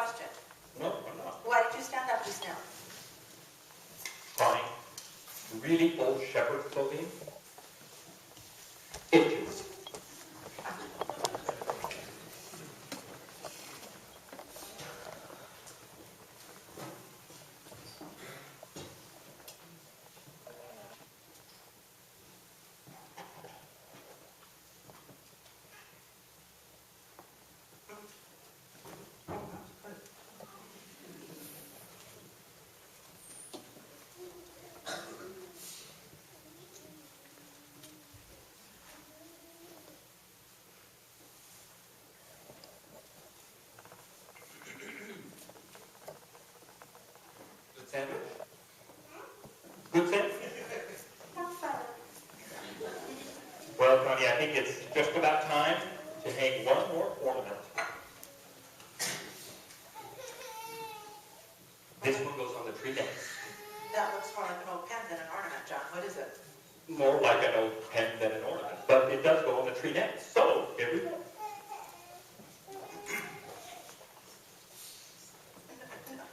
question. No, I'm not. Why did you stand up just now? Fine. Really old shepherd clothing. Itches. Good sandwich? Good sandwich? Well, Connie, I think it's just about time to hang one more ornament. This one goes on the tree next. That looks more like an old pen than an ornament, John. What is it? More like an old pen than an ornament, but it does go on the tree next. So, here we go.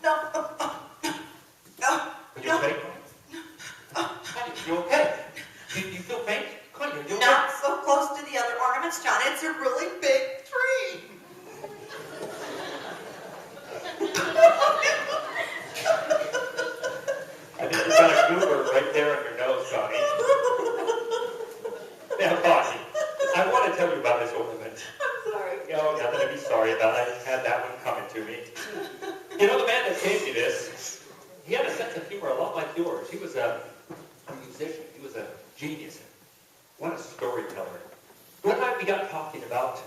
No. No. Are you okay, Connie? Connie, you okay? You feel faint? Connie, are you okay? Not so close to the other ornaments, John. It's a really big tree. I think you got a goober right there on your nose, Connie. Now, Connie, I want to tell you about this ornament. I'm sorry. No, nothing to be sorry about. I just had that one coming to me. You know, the man that gave me this, he had a sense of humor a lot like yours. He was a musician. He was a genius. What a storyteller. One night we got talking about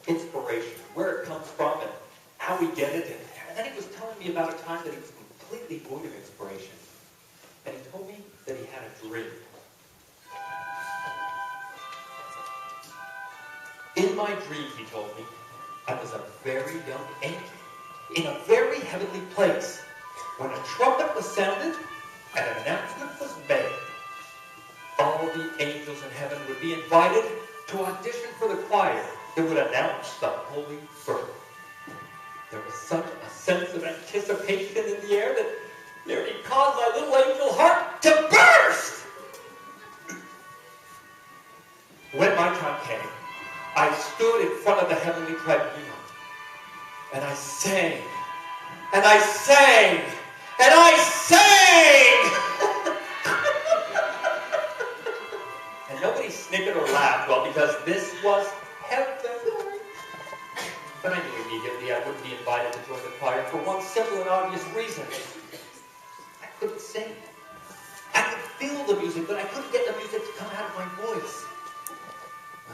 inspiration, where it comes from, and how we get it. And then he was telling me about a time that he was completely void of inspiration. And he told me that he had a dream. In my dream, he told me, I was a very young angel in a very heavenly place when a trumpet was sounded and an announcement was made. All the angels in heaven would be invited to audition for the choir that would announce the holy birth. There was such a sense of anticipation in the air that nearly caused my little angel heart to burst. When my time came, I stood in front of the heavenly tribunal, and I sang, and I sang, and I sang! And nobody snickered or laughed, well, because this was heaven. But I knew immediately I wouldn't be invited to join the choir for one simple and obvious reason. I couldn't sing. I could feel the music, but I couldn't get the music to come out of my voice.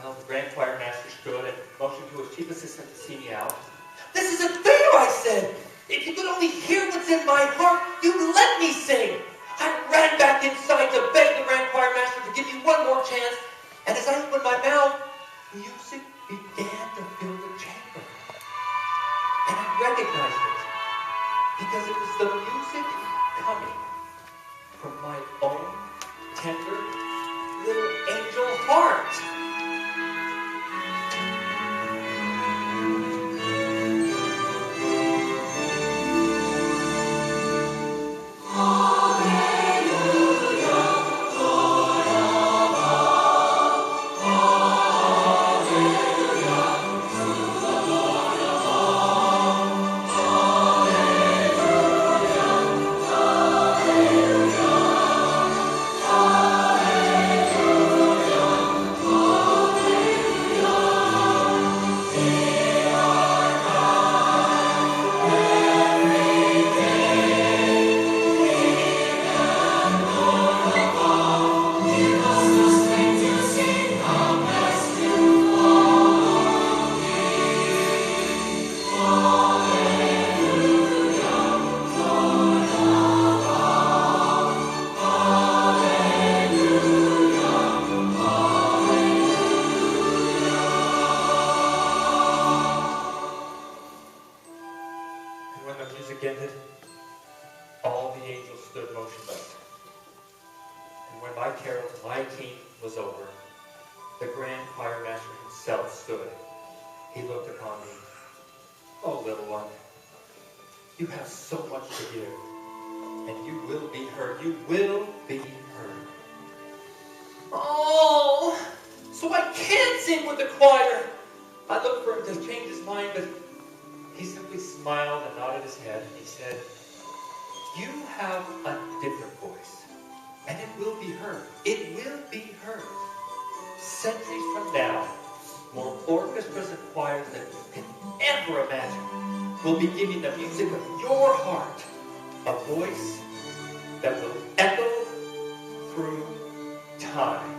Well, the grand choir master stood and motioned to his chief assistant to see me out. This isn't fair, I said. If you could only hear what's in my heart, you'd let me sing. I ran back inside to beg the grand choir master to give me one more chance. And as I opened my mouth, music began to fill the chamber. And I recognized it because it was the music coming from my own tender little angel heart. You have so much to give. And you will be heard. You will be heard. Oh, so I can't sing with the choir. I looked for him to change his mind, but he simply smiled and nodded his head. And he said, you have a different voice, and it will be heard. It will be heard. Centuries from now, more orchestras and choirs than you can ever imagine will be giving the music of your heart a voice that will echo through time.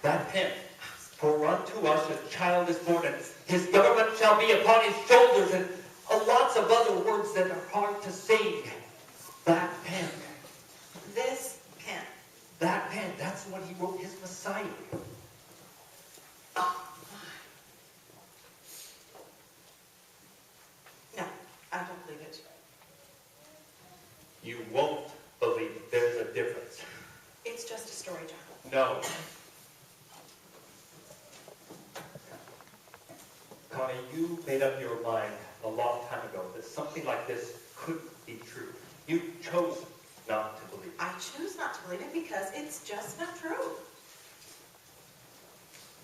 That pen, for unto us a child is born, and his government shall be upon his shoulders, and lots of other words that are hard to sing. That pen. This pen. That pen, that's what he wrote his Messiah. Oh, no, I don't believe it. You won't believe it. There's a difference. It's just a story, John. No. Connie, you made up your mind a long time ago that something like this couldn't be true. You chose not to believe it. I choose not to believe it because it's just not true.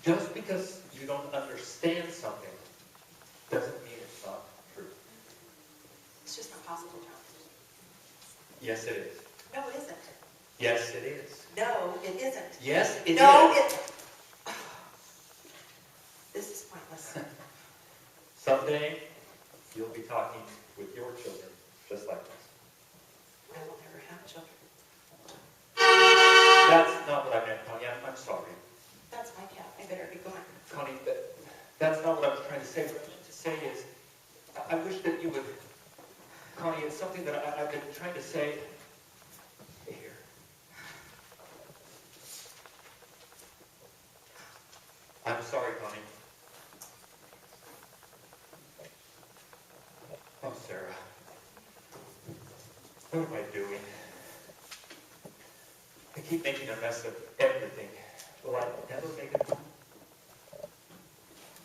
Just because you don't understand something doesn't mean it's not true. It's just not possible, John. Yes, it is. No, it isn't. Yes, it is. No, it isn't. Yes, it is. No, it... This is pointless. Someday, you'll be talking with your children just like this. I will never have children. That's not what I meant, Connie. I'm sorry. That's my cat. I better be going. Connie, that's not what I was trying to say. What I meant to say is, I wish that you would... Connie, it's something that I've been trying to say... Here. I'm sorry, Connie. Oh, Sarah. What am I doing? I keep making a mess of everything. Will I never make it?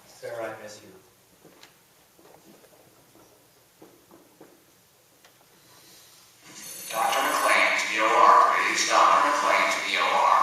Sarah, I miss you. Dr. McLean to the OR, please. Dr. McLean to the OR.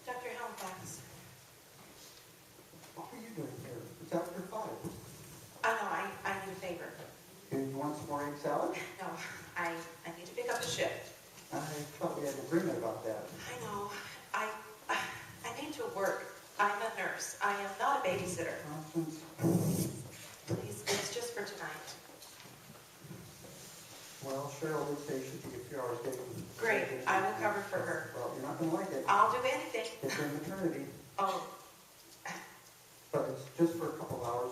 Dr. Halifax. What are you doing here? It's after 5. I know, I need a favor. And you want some more egg salad? No, I need to pick up a shift. I thought we had an agreement about that. I know. I need to work. I'm a nurse. I am not a babysitter. Nonsense. Please, it's just for tonight. Well, Cheryl did say she'd be a few hours late. Great. I will cover for her. Well, you're not going to like it. I'll do anything. It's her maternity, Oh, but it's just for a couple hours.